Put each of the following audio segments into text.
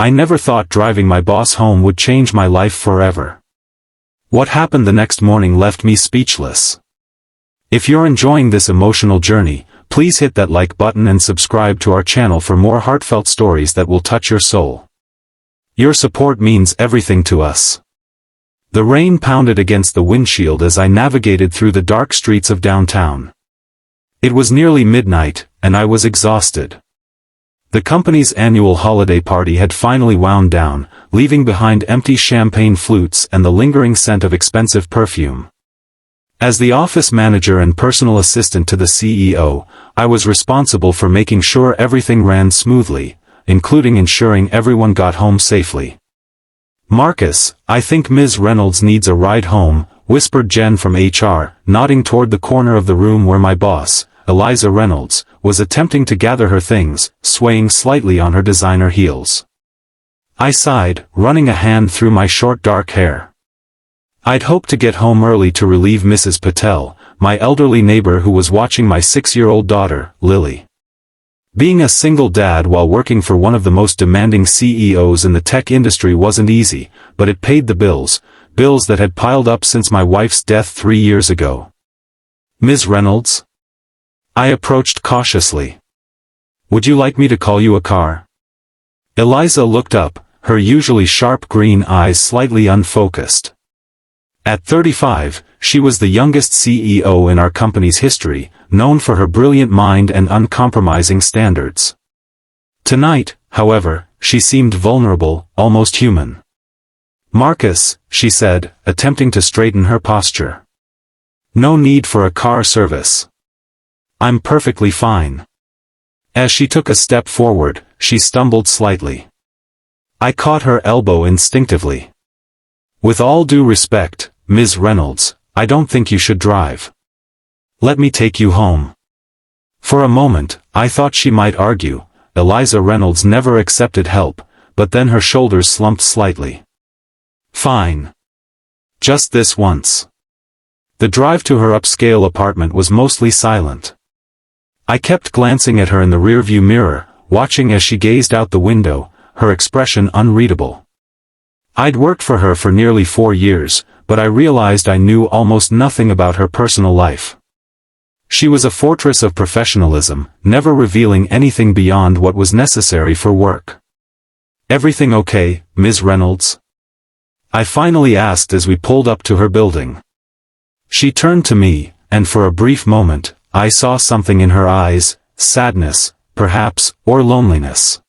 I never thought driving my boss home would change my life forever. What happened the next morning left me speechless. If you're enjoying this emotional journey, please hit that like button and subscribe to our channel for more heartfelt stories that will touch your soul. Your support means everything to us. The rain pounded against the windshield as I navigated through the dark streets of downtown. It was nearly midnight, and I was exhausted. The company's annual holiday party had finally wound down, leaving behind empty champagne flutes and the lingering scent of expensive perfume. As the office manager and personal assistant to the CEO, I was responsible for making sure everything ran smoothly, including ensuring everyone got home safely. "Marcus, I think Ms. Reynolds needs a ride home," whispered Jen from HR, nodding toward the corner of the room where my boss, Eliza Reynolds, was attempting to gather her things, swaying slightly on her designer heels. I sighed, running a hand through my short dark hair. I'd hoped to get home early to relieve Mrs. Patel, my elderly neighbor who was watching my 6-year-old daughter, Lily. Being a single dad while working for one of the most demanding CEOs in the tech industry wasn't easy, but it paid the bills that had piled up since my wife's death 3 years ago. "Ms. Reynolds?" I approached cautiously. "Would you like me to call you a car?" Eliza looked up, her usually sharp green eyes slightly unfocused. At 35, she was the youngest CEO in our company's history, known for her brilliant mind and uncompromising standards. Tonight, however, she seemed vulnerable, almost human. "Marcus," she said, attempting to straighten her posture. "No need for a car service. I'm perfectly fine." As she took a step forward, she stumbled slightly. I caught her elbow instinctively. "With all due respect, Ms. Reynolds, I don't think you should drive. Let me take you home." For a moment, I thought she might argue. Eliza Reynolds never accepted help, but then her shoulders slumped slightly. "Fine. Just this once." The drive to her upscale apartment was mostly silent. I kept glancing at her in the rearview mirror, watching as she gazed out the window, her expression unreadable. I'd worked for her for nearly 4 years, but I realized I knew almost nothing about her personal life. She was a fortress of professionalism, never revealing anything beyond what was necessary for work. "Everything okay, Ms. Reynolds?" I finally asked as we pulled up to her building. She turned to me, and for a brief moment, I saw something in her eyes, sadness, perhaps, or loneliness.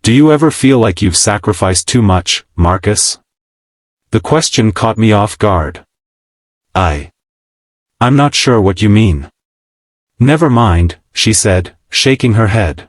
"Do you ever feel like you've sacrificed too much, Marcus?" The question caught me off guard. I'm not sure what you mean." "Never mind," she said, shaking her head.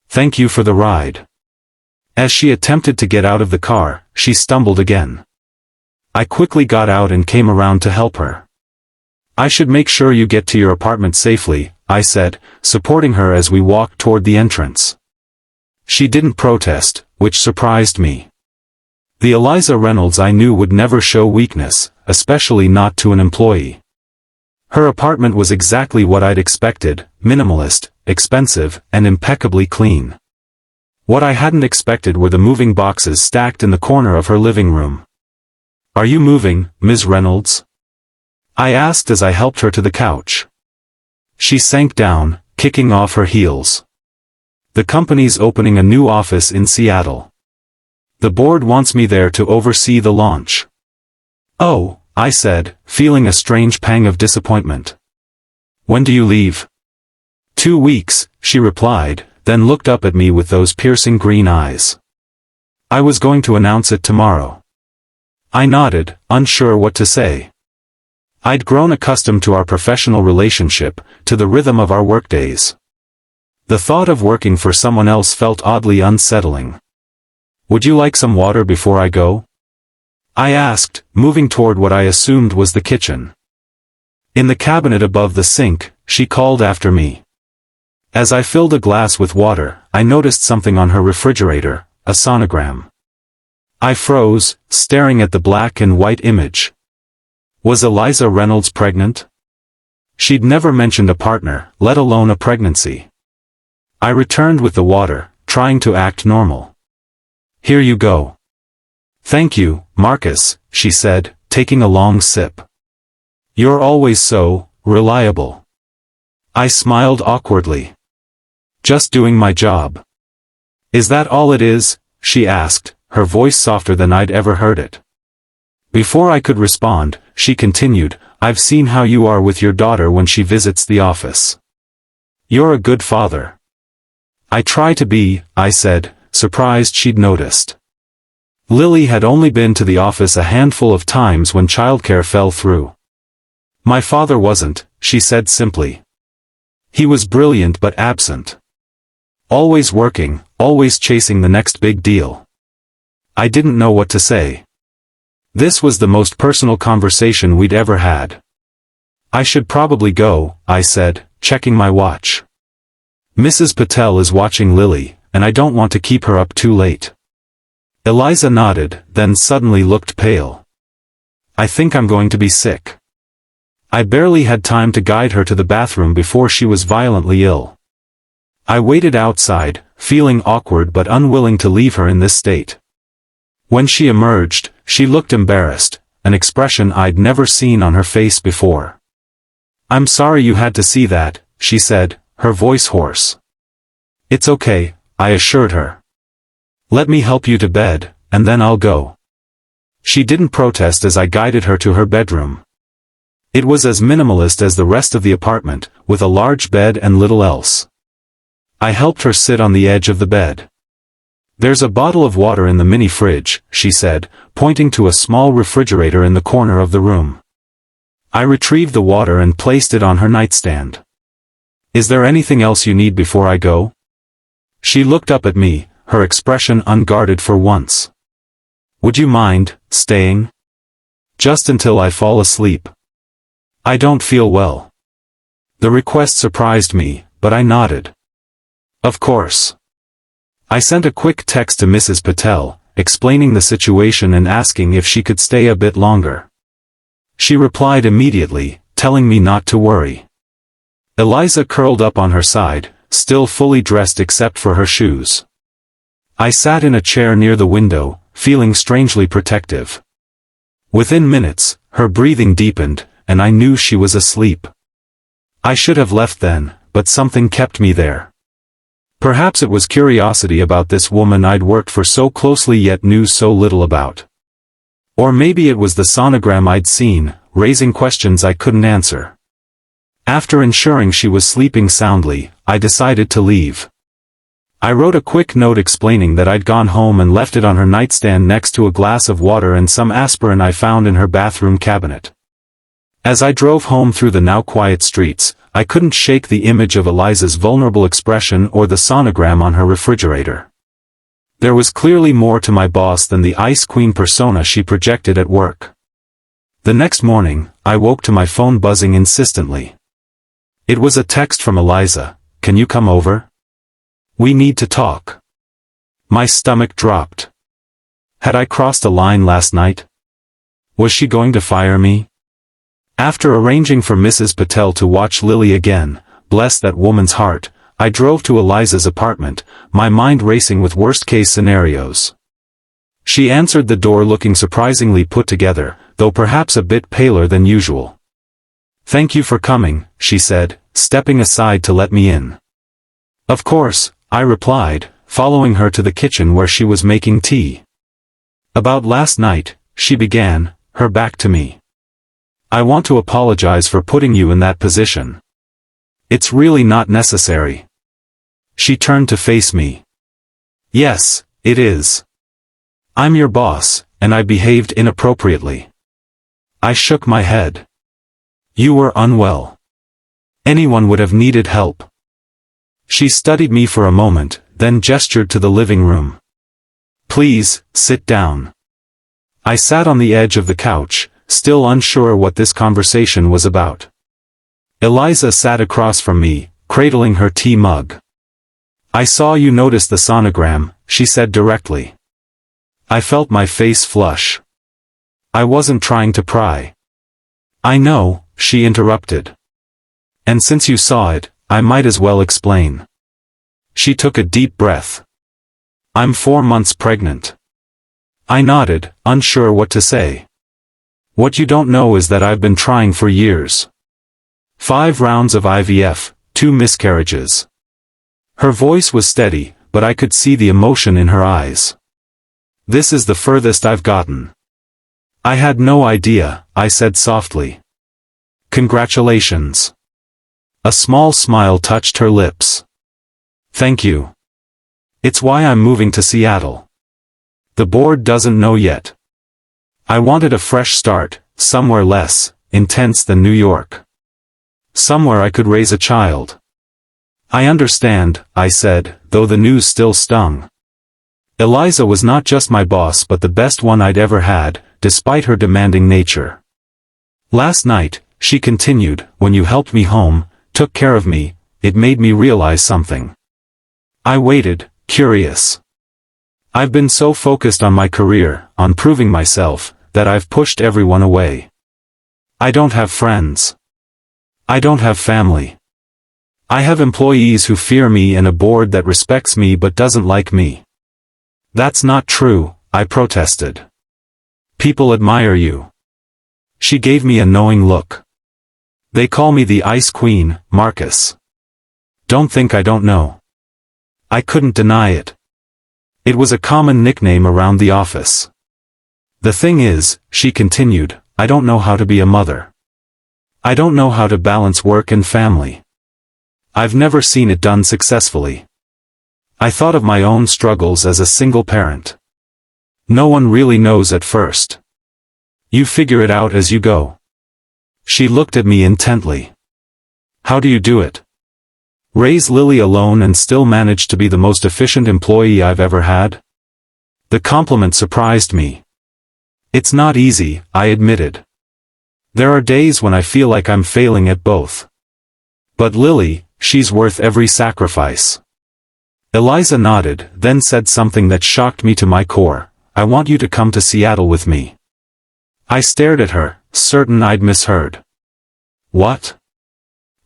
"Thank you for the ride." As she attempted to get out of the car, she stumbled again. I quickly got out and came around to help her. "I should make sure you get to your apartment safely," I said, supporting her as we walked toward the entrance. She didn't protest, which surprised me. The Eliza Reynolds I knew would never show weakness, especially not to an employee. Her apartment was exactly what I'd expected, minimalist, expensive, and impeccably clean. What I hadn't expected were the moving boxes stacked in the corner of her living room. "Are you moving, Ms. Reynolds?" I asked as I helped her to the couch. She sank down, kicking off her heels. "The company's opening a new office in Seattle. The board wants me there to oversee the launch." "Oh," I said, feeling a strange pang of disappointment. "When do you leave?" 2 weeks, she replied, then looked up at me with those piercing green eyes. "I was going to announce it tomorrow." I nodded, unsure what to say. I'd grown accustomed to our professional relationship, to the rhythm of our workdays. The thought of working for someone else felt oddly unsettling. "Would you like some water before I go?" I asked, moving toward what I assumed was the kitchen. In the cabinet above the sink, she called after me. As I filled a glass with water, I noticed something on her refrigerator, a sonogram. I froze, staring at the black and white image. Was Eliza Reynolds pregnant? She'd never mentioned a partner, let alone a pregnancy. I returned with the water, trying to act normal. Here you go. Thank you, Marcus, she said, taking a long sip. You're always so reliable. I smiled awkwardly. Just doing my job. Is that all it is? She asked, her voice softer than I'd ever heard it. Before I could respond, she continued, I've seen how you are with your daughter when she visits the office. You're a good father. I try to be, I said, surprised she'd noticed. Lily had only been to the office a handful of times when childcare fell through. My father wasn't, she said simply. He was brilliant but absent. Always working, always chasing the next big deal. I didn't know what to say. This was the most personal conversation we'd ever had. I should probably go, I said, checking my watch. Mrs. Patel is watching Lily, and I don't want to keep her up too late. Eliza nodded, then suddenly looked pale. I think I'm going to be sick. I barely had time to guide her to the bathroom before she was violently ill. I waited outside, feeling awkward but unwilling to leave her in this state. When she emerged, she looked embarrassed, an expression I'd never seen on her face before. I'm sorry you had to see that, she said, her voice hoarse. It's okay, I assured her. Let me help you to bed, and then I'll go. She didn't protest as I guided her to her bedroom. It was as minimalist as the rest of the apartment, with a large bed and little else. I helped her sit on the edge of the bed. There's a bottle of water in the mini fridge, she said, pointing to a small refrigerator in the corner of the room. I retrieved the water and placed it on her nightstand. Is there anything else you need before I go? She looked up at me, her expression unguarded for once. Would you mind staying? Just until I fall asleep. I don't feel well. The request surprised me, but I nodded. Of course. I sent a quick text to Mrs. Patel, explaining the situation and asking if she could stay a bit longer. She replied immediately, telling me not to worry. Eliza curled up on her side, still fully dressed except for her shoes. I sat in a chair near the window, feeling strangely protective. Within minutes, her breathing deepened, and I knew she was asleep. I should have left then, but something kept me there. Perhaps it was curiosity about this woman I'd worked for so closely yet knew so little about. Or maybe it was the sonogram I'd seen, raising questions I couldn't answer. After ensuring she was sleeping soundly, I decided to leave. I wrote a quick note explaining that I'd gone home and left it on her nightstand next to a glass of water and some aspirin I found in her bathroom cabinet. As I drove home through the now quiet streets, I couldn't shake the image of Eliza's vulnerable expression or the sonogram on her refrigerator. There was clearly more to my boss than the Ice Queen persona she projected at work. The next morning, I woke to my phone buzzing insistently. It was a text from Eliza, "Can you come over? We need to talk." My stomach dropped. Had I crossed a line last night? Was she going to fire me? After arranging for Mrs. Patel to watch Lily again, bless that woman's heart, I drove to Eliza's apartment, my mind racing with worst-case scenarios. She answered the door looking surprisingly put together, though perhaps a bit paler than usual. "Thank you for coming," she said, stepping aside to let me in. "Of course," I replied, following her to the kitchen where she was making tea. "About last night," she began, her back to me. "I want to apologize for putting you in that position. It's really not necessary." She turned to face me. "Yes, it is. I'm your boss, and I behaved inappropriately." I shook my head. "You were unwell. Anyone would have needed help." She studied me for a moment, then gestured to the living room. "Please, sit down." I sat on the edge of the couch, still unsure what this conversation was about. Eliza sat across from me, cradling her tea mug. "I saw you notice the sonogram," she said directly. I felt my face flush. I wasn't trying to pry. "I know," she interrupted. "And since you saw it, I might as well explain." She took a deep breath. I'm 4 months pregnant. I nodded, unsure what to say. What you don't know is that I've been trying for years. 5 rounds of IVF, 2 miscarriages. Her voice was steady, but I could see the emotion in her eyes. This is the furthest I've gotten. I had no idea, I said softly. Congratulations. A small smile touched her lips. Thank you. It's why I'm moving to Seattle. The board doesn't know yet. I wanted a fresh start, somewhere less intense than New York. Somewhere I could raise a child. I understand, I said, though the news still stung. Eliza was not just my boss but the best one I'd ever had, despite her demanding nature. Last night, she continued, when you helped me home, took care of me, it made me realize something. I waited, curious. I've been so focused on my career, on proving myself, that I've pushed everyone away. I don't have friends. I don't have family. I have employees who fear me and a board that respects me but doesn't like me. That's not true, I protested. People admire you. She gave me a knowing look. They call me the Ice Queen, Marcus. Don't think I don't know. I couldn't deny it. It was a common nickname around the office. The thing is, she continued, I don't know how to be a mother. I don't know how to balance work and family. I've never seen it done successfully. I thought of my own struggles as a single parent. No one really knows at first. You figure it out as you go. She looked at me intently. How do you do it? Raise Lily alone and still manage to be the most efficient employee I've ever had? The compliment surprised me. It's not easy, I admitted. There are days when I feel like I'm failing at both. But Lily, she's worth every sacrifice. Eliza nodded, then said something that shocked me to my core. I want you to come to Seattle with me. I stared at her, certain I'd misheard. What?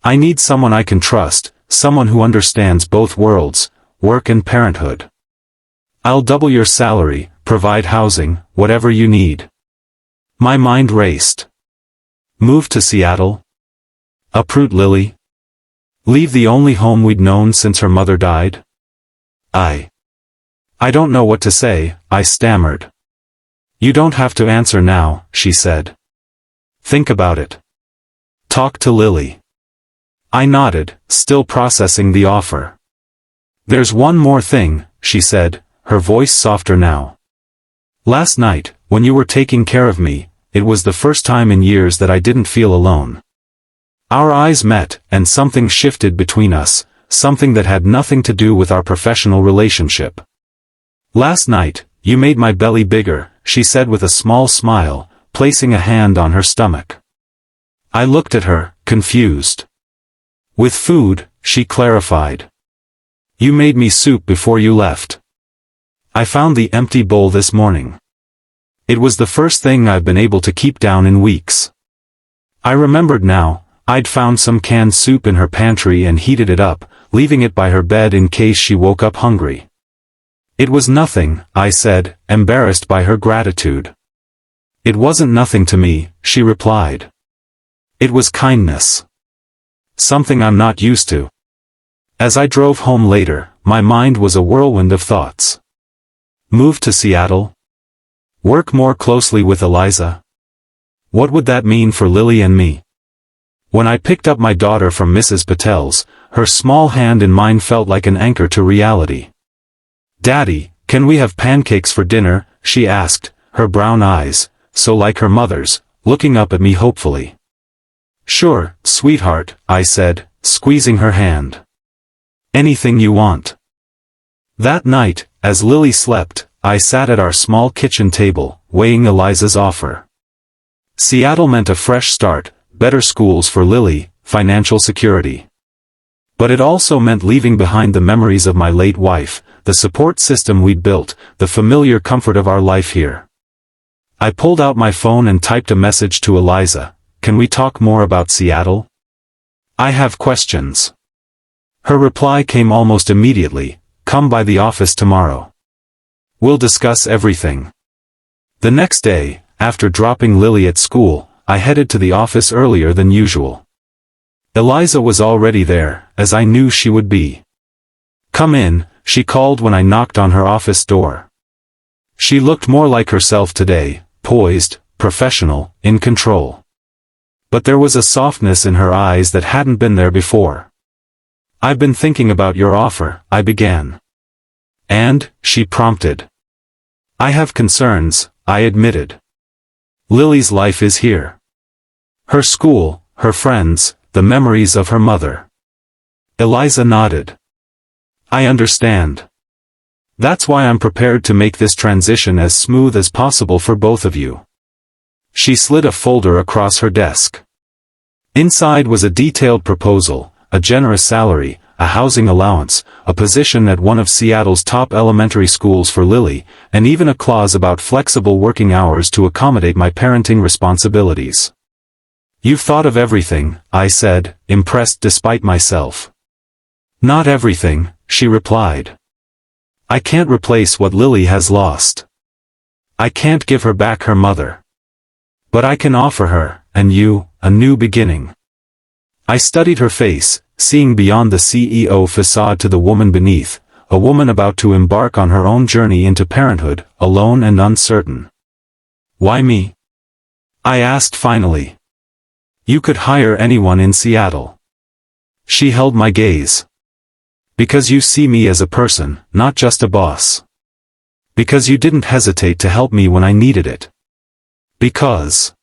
I need someone I can trust, someone who understands both worlds, work and parenthood. I'll double your salary, provide housing, whatever you need. My mind raced. Move to Seattle? Uproot Lily? Leave the only home we'd known since her mother died? I don't know what to say, I stammered. You don't have to answer now, she said. Think about it. Talk to Lily. I nodded, still processing the offer. There's one more thing, she said, her voice softer now. Last night, when you were taking care of me, it was the first time in years that I didn't feel alone. Our eyes met, and something shifted between us, something that had nothing to do with our professional relationship. Last night, you made my belly bigger, she said with a small smile, placing a hand on her stomach. I looked at her, confused. With food, she clarified. You made me soup before you left. I found the empty bowl this morning. It was the first thing I've been able to keep down in weeks. I remembered now, I'd found some canned soup in her pantry and heated it up, leaving it by her bed in case she woke up hungry. It was nothing, I said, embarrassed by her gratitude. It wasn't nothing to me, she replied. It was kindness. Something I'm not used to. As I drove home later, my mind was a whirlwind of thoughts. Move to Seattle? Work more closely with Eliza? What would that mean for Lily and me? When I picked up my daughter from Mrs. Patel's, her small hand in mine felt like an anchor to reality. Daddy, can we have pancakes for dinner? She asked, her brown eyes, so like her mother's, looking up at me hopefully. Sure, sweetheart, I said, squeezing her hand. Anything you want. That night, as Lily slept, I sat at our small kitchen table, weighing Eliza's offer. Seattle meant a fresh start, better schools for Lily, financial security. But it also meant leaving behind the memories of my late wife, the support system we'd built, the familiar comfort of our life here. I pulled out my phone and typed a message to Eliza. Can we talk more about Seattle? I have questions. Her reply came almost immediately. Come by the office tomorrow. We'll discuss everything. The next day, after dropping Lily at school, I headed to the office earlier than usual. Eliza was already there, as I knew she would be. "Come in," she called when I knocked on her office door. She looked more like herself today, poised, professional, in control. But there was a softness in her eyes that hadn't been there before. "I've been thinking about your offer," I began. "And?" she prompted. "I have concerns," I admitted. "Lily's life is here. Her school, her friends, the memories of her mother." Eliza nodded. "I understand. That's why I'm prepared to make this transition as smooth as possible for both of you." She slid a folder across her desk. Inside was a detailed proposal, a generous salary, a housing allowance, a position at one of Seattle's top elementary schools for Lily, and even a clause about flexible working hours to accommodate my parenting responsibilities. "You've thought of everything," I said, impressed despite myself. "Not everything," she replied. "I can't replace what Lily has lost. I can't give her back her mother. But I can offer her, and you, a new beginning." I studied her face, seeing beyond the CEO facade to the woman beneath, a woman about to embark on her own journey into parenthood, alone and uncertain. "Why me?" I asked finally. "You could hire anyone in Seattle." She held my gaze. "Because you see me as a person, not just a boss. Because you didn't hesitate to help me when I needed it. Because..."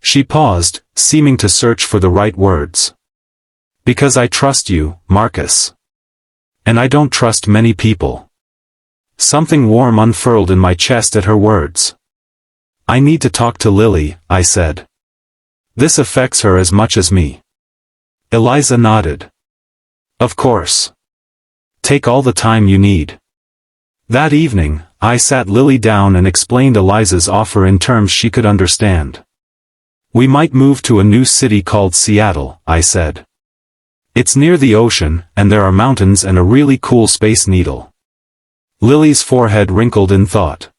She paused, seeming to search for the right words. "Because I trust you, Marcus. And I don't trust many people." Something warm unfurled in my chest at her words. "I need to talk to Lily," I said. "This affects her as much as me." Eliza nodded. "Of course. Take all the time you need." That evening, I sat Lily down and explained Eliza's offer in terms she could understand. "We might move to a new city called Seattle," I said. "It's near the ocean, and there are mountains and a really cool Space Needle." Lily's forehead wrinkled in thought.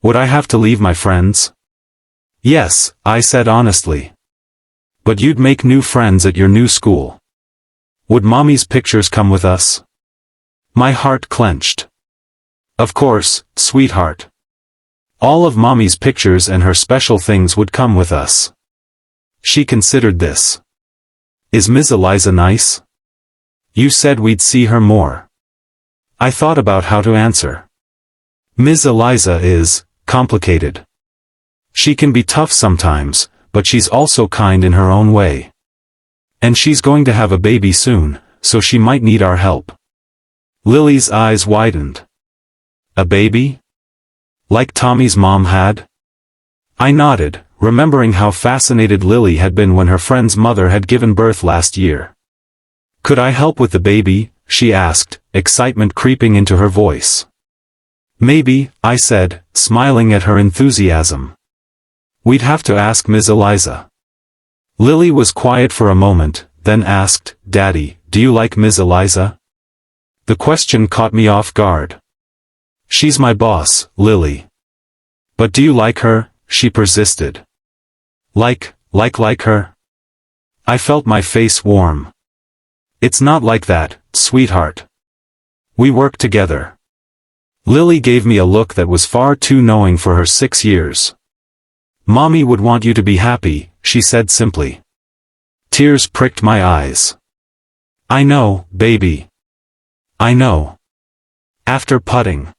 "Would I have to leave my friends?" "Yes," I said honestly. "But you'd make new friends at your new school." "Would Mommy's pictures come with us?" My heart clenched. "Of course, sweetheart. All of Mommy's pictures and her special things would come with us." She considered this. "Is Ms. Eliza nice?" "You said we'd see her more." I thought about how to answer. "Ms. Eliza is complicated. She can be tough sometimes, but she's also kind in her own way. And she's going to have a baby soon, so she might need our help." Lily's eyes widened. "A baby? Like Tommy's mom had?" I nodded, remembering how fascinated Lily had been when her friend's mother had given birth last year. "Could I help with the baby?" she asked, excitement creeping into her voice. "Maybe," I said, smiling at her enthusiasm. "We'd have to ask Ms. Eliza." Lily was quiet for a moment, then asked, "Daddy, do you like Ms. Eliza?" The question caught me off guard. "She's my boss, Lily." "But do you like her?" she persisted. Like her?" I felt my face warm. "It's not like that, sweetheart. We work together." Lily gave me a look that was far too knowing for her 6 years. "Mommy would want you to be happy," she said simply. Tears pricked my eyes. "I know, baby. I know." After putting